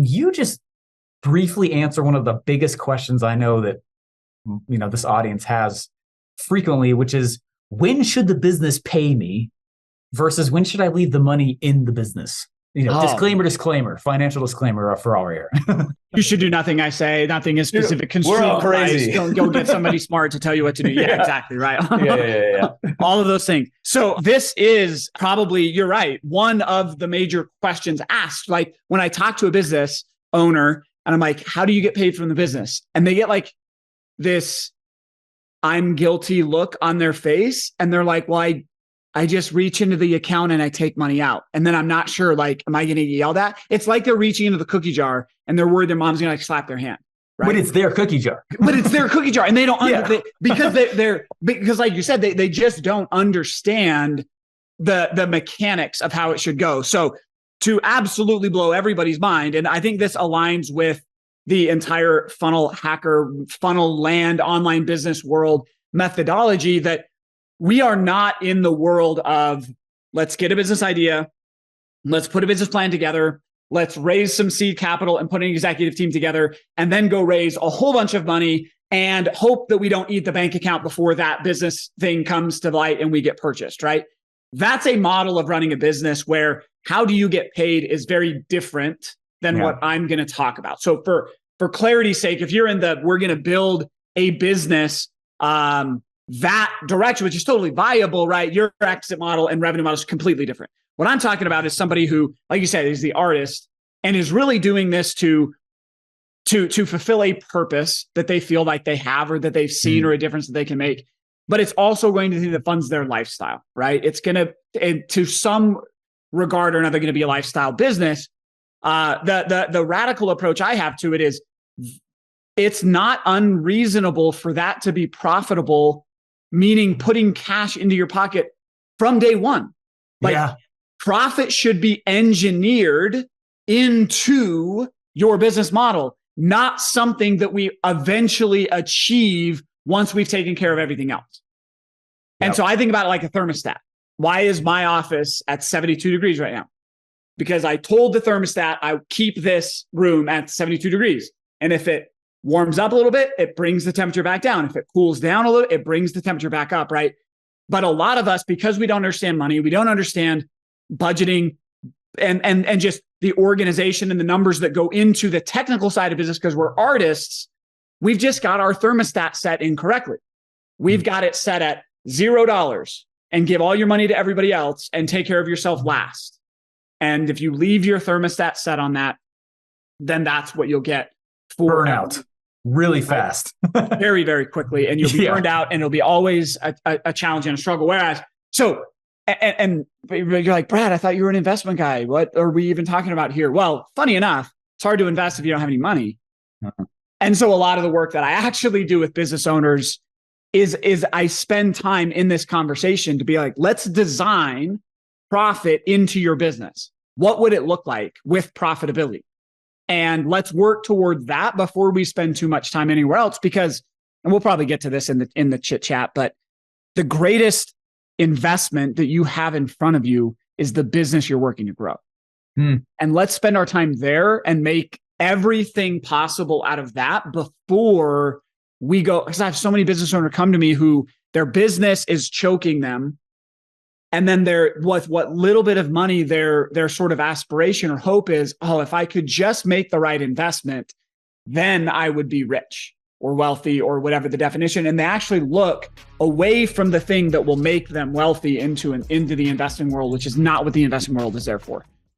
you just briefly answer one of the biggest questions I know that, this audience has frequently, which is, when should the business pay me versus when should I leave the money in the business? Disclaimer, financial disclaimer for all here. You should do nothing I say. Nothing is specific. We're all crazy. Don't go get somebody smart to tell you what to do. Yeah, exactly. Right. Yeah. All of those things. So this is probably, you're right, one of the major questions asked. Like when I talk to a business owner and I'm like, how do you get paid from the business? And they get like this I'm guilty look on their face. And they're like, well, I just reach into the account and I take money out. And then I'm not sure, like, am I going to get yelled at? It's like they're reaching into the cookie jar and they're worried their mom's going to like slap their hand. Right? But it's their cookie jar. And they don't, because like you said, they just don't understand the mechanics of how it should go. So to absolutely blow everybody's mind. And I think this aligns with the entire funnel land online business world methodology, that we are not in the world of let's get a business idea, let's put a business plan together, let's raise some seed capital and put an executive team together, and then go raise a whole bunch of money and hope that we don't eat the bank account before that business thing comes to light and we get purchased, right? That's a model of running a business where how do you get paid is very different than what I'm going to talk about. So for clarity's sake, if you're in we're going to build a business, that direction, which is totally viable, right? Your exit model and revenue model is completely different. What I'm talking about is somebody who, like you said, is the artist and is really doing this to fulfill a purpose that they feel like they have or that they've seen or a difference that they can make. But it's also going to be that funds their lifestyle, right? It's going to some regard or another, going to be a lifestyle business. The radical approach I have to it is it's not unreasonable for that to be profitable, meaning putting cash into your pocket from day one. Profit should be engineered into your business model, not something that we eventually achieve once we've taken care of everything else. And so I think about it like a thermostat. Why is my office at 72 degrees right now? Because I told the thermostat I keep this room at 72 degrees. And if it warms up a little bit, it brings the temperature back down. If it cools down a little, it brings the temperature back up, right? But a lot of us, because we don't understand money, we don't understand budgeting and just the organization and the numbers that go into the technical side of business, because we're artists, we've just got our thermostat set incorrectly. We've got it set at $0 and give all your money to everybody else and take care of yourself last. And if you leave your thermostat set on that, then that's what you'll get for burnout really fast, very, very quickly. And you'll be burned out and it'll be always a challenge and a struggle. Whereas, and you're like, Brad, I thought you were an investment guy. What are we even talking about here? Well, funny enough, it's hard to invest if you don't have any money. And so a lot of the work that I actually do with business owners is I spend time in this conversation to be like, let's design profit into your business. What would it look like with profitability? And let's work toward that before we spend too much time anywhere else, because, and we'll probably get to this in the chit chat, but the greatest investment that you have in front of you is the business you're working to grow. And let's spend our time there and make everything possible out of that before we go. Because I have so many business owners come to me who their business is choking them. And then with what little bit of money their sort of aspiration or hope is, oh, if I could just make the right investment, then I would be rich or wealthy or whatever the definition. And they actually look away from the thing that will make them wealthy into the investing world, which is not what the investing world is there for.